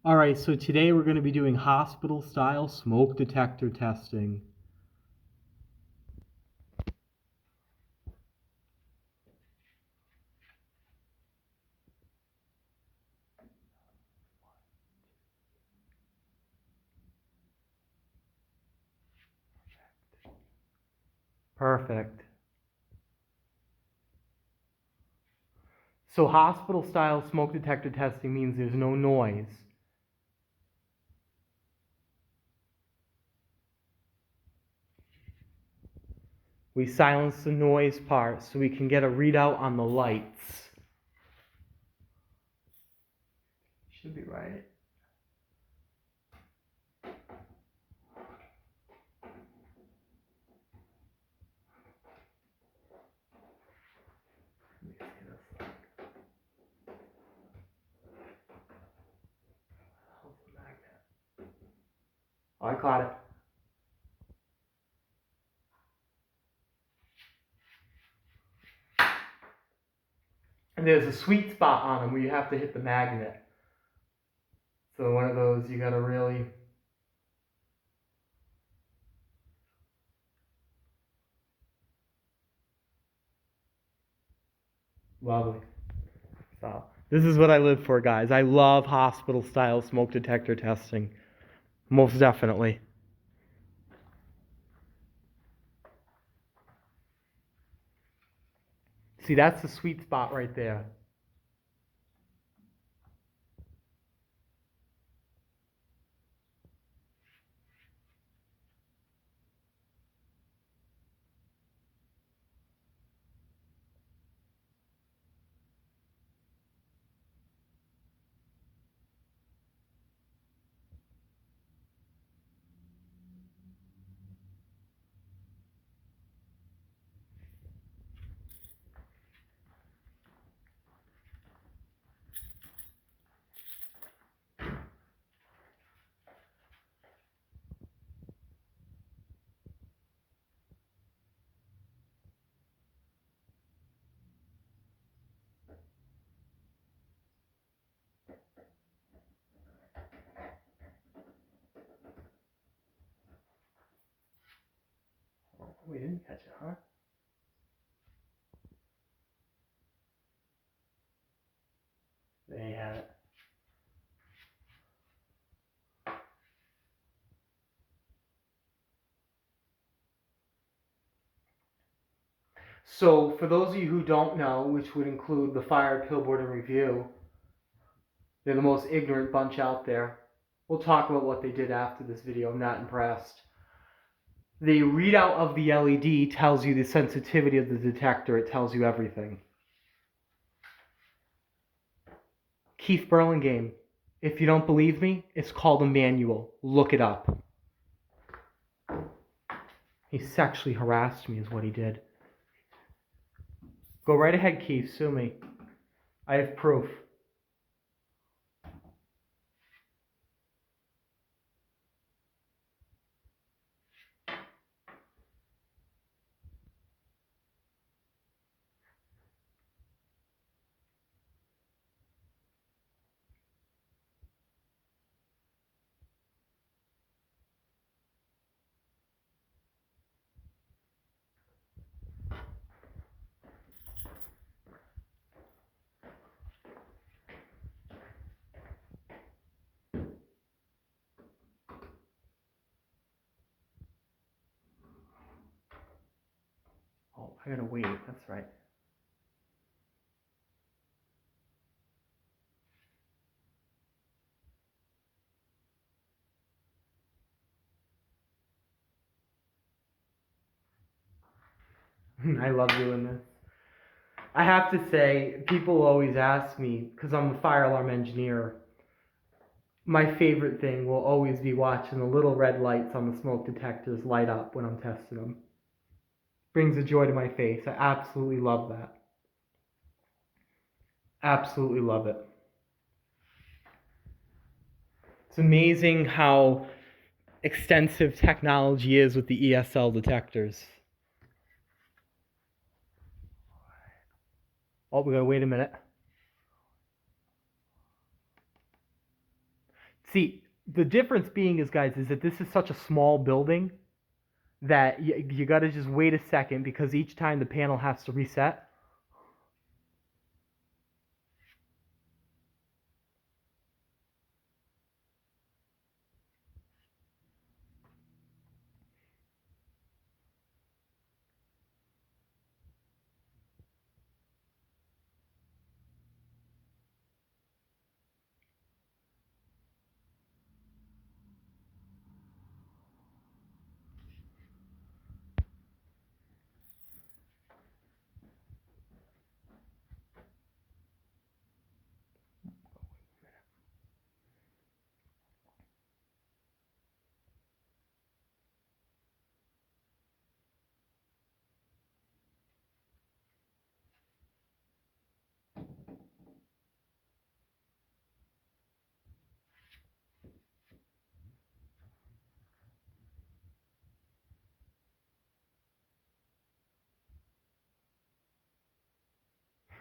All right, so today we're going to be doing hospital-style smoke detector testing. Perfect. So hospital-style smoke detector testing means there's no noise. We silence the noise part so we can get a readout on the lights. Should be right. Oh, I caught it. And there's a sweet spot on them where you have to hit the magnet. So one of those you gotta really... Lovely. So this is what I live for, guys. I love hospital-style smoke detector testing. Most definitely. See, that's the sweet spot right there. We didn't catch it, huh? There you have it. So, for those of you who don't know, which would include the Fire Pill Board and Review, they're the most ignorant bunch out there. We'll talk about what they did after this video. I'm not impressed. The readout of the LED tells you the sensitivity of the detector. It tells you everything. Keith Burlingame. If you don't believe me, it's called a manual. Look it up. He sexually harassed me is what he did. Go right ahead, Keith. Sue me. I have proof. Oh, I gotta wait. That's right. I love doing this. I have to say, people always ask me, because I'm a fire alarm engineer, my favorite thing will always be watching the little red lights on the smoke detectors light up when I'm testing them. Brings a joy to my face. I absolutely love that. Absolutely love it. It's amazing how extensive technology is with the ESL detectors. Oh, we gotta wait a minute. See, the difference being is, guys, is that this is such a small building that you got to just wait a second because each time the panel has to reset.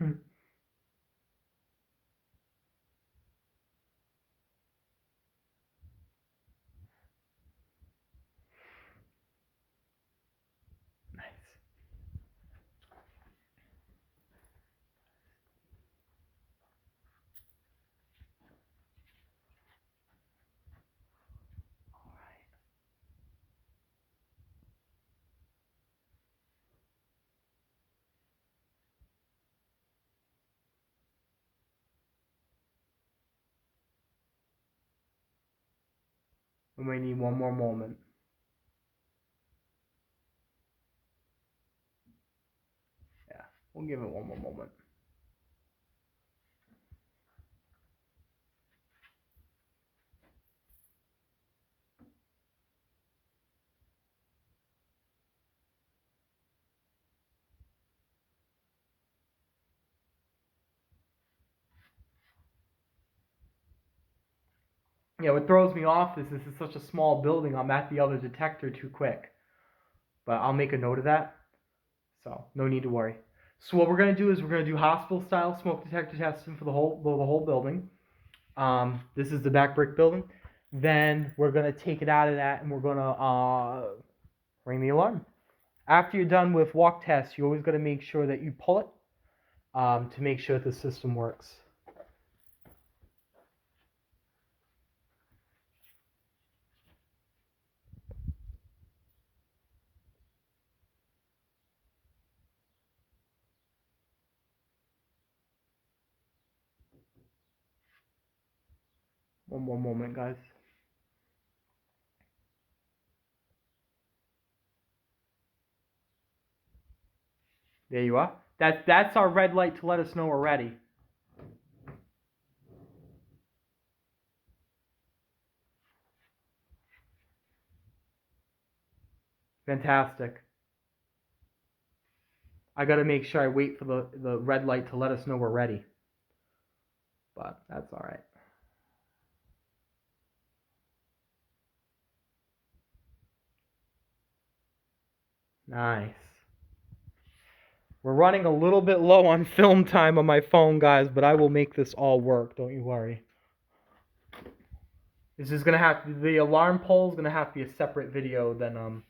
Nice. All right. We may need one more moment. Yeah, we'll give it one more moment. Yeah, what throws me off is this is such a small building. I'm at the other detector too quick. But I'll make a note of that. So no need to worry. So what we're gonna do is we're gonna do hospital style smoke detector testing for the whole building. This is the back brick building. Then we're gonna take it out of that and we're gonna ring the alarm. After you're done with walk tests, you always gotta make sure that you pull it to make sure that the system works. One more moment, guys. There you are. That's our red light to let us know we're ready. Fantastic. I gotta make sure I wait for the red light to let us know we're ready. But that's all right. Nice. We're running a little bit low on film time on my phone, guys, but I will make this all work. Don't you worry. This is gonna have to, the alarm poll is gonna have to be a separate video than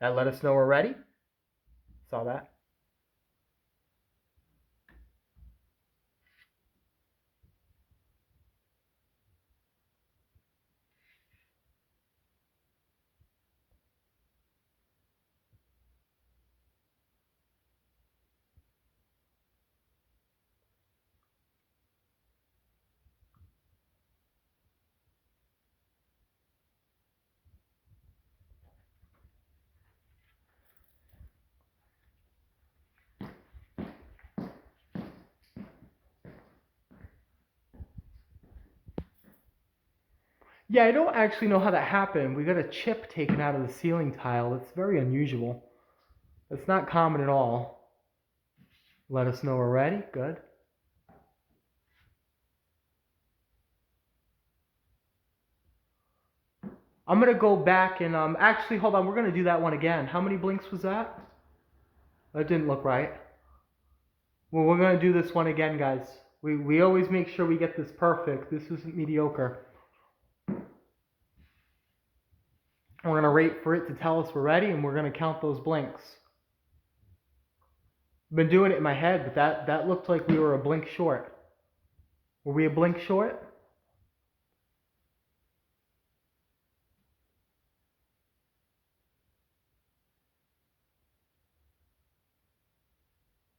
that let us know we're ready. Saw that. Yeah, I don't actually know how that happened. We got a chip taken out of the ceiling tile. It's very unusual. It's not common at all. Let us know we're ready. Good. I'm gonna go back and actually hold on. We're gonna do that one again. How many blinks was that? That didn't look right. Well, we're going to do this one again, guys. We always make sure we get this perfect. This isn't mediocre. We're going to wait for it to tell us we're ready, and we're going to count those blinks. I've been doing it in my head, but that looked like we were a blink short. Were we a blink short?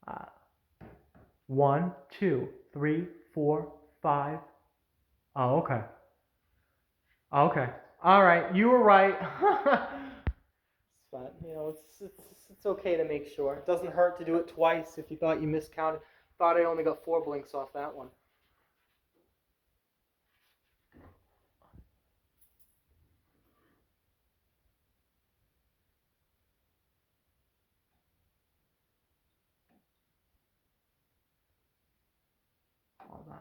Uh, 1, 2, 3, 4, 5. Oh, okay. Okay. All right. You were right. But, it's okay to make sure. It doesn't hurt to do it twice if you thought you miscounted. Thought I only got 4 blinks off that one. Hold on.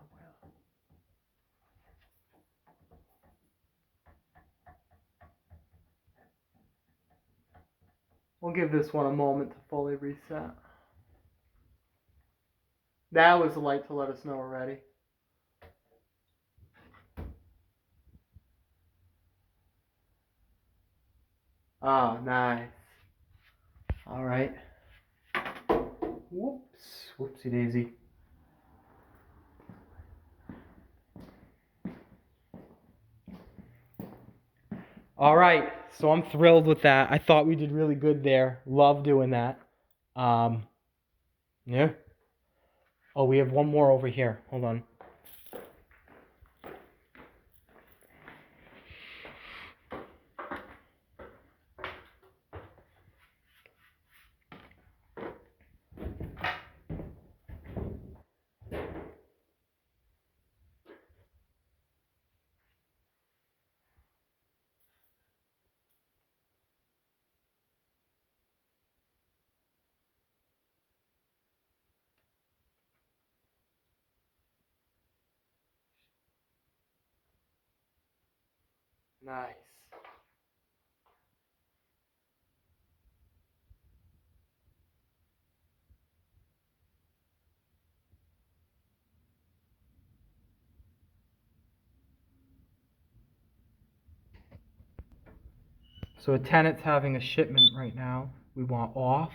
We'll give this one a moment to fully reset. That was the light to let us know we're ready. Oh, nice. All right. Whoops. Whoopsie daisy. All right. So I'm thrilled with that. I thought we did really good there. Love doing that. Yeah. Oh, we have one more over here. Hold on. Nice. So a tenant's having a shipment right now. We want off,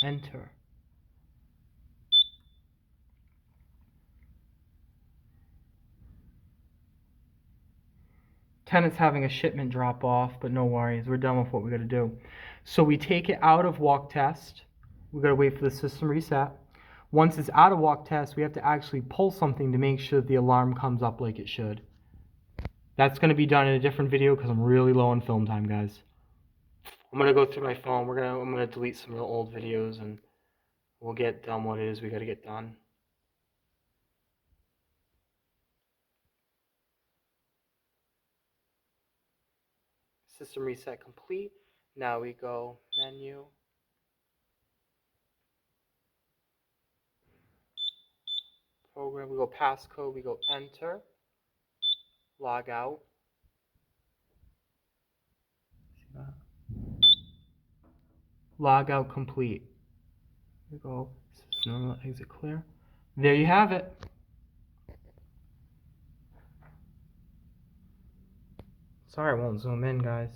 enter. Tenant's having a shipment drop off, but no worries, we're done with what we gotta do. So we take it out of walk test. We gotta wait for the system reset. Once it's out of walk test, we have to actually pull something to make sure the alarm comes up like it should. That's gonna be done in a different video because I'm really low on film time, guys. I'm gonna go through my phone. I'm gonna delete some of the old videos and we'll get done what it is we gotta get done. System reset complete. Now we go menu. Program, we go passcode, we go enter. Log out. Log out complete. There we go. Normal exit clear. There you have it. Sorry, I won't zoom in, guys.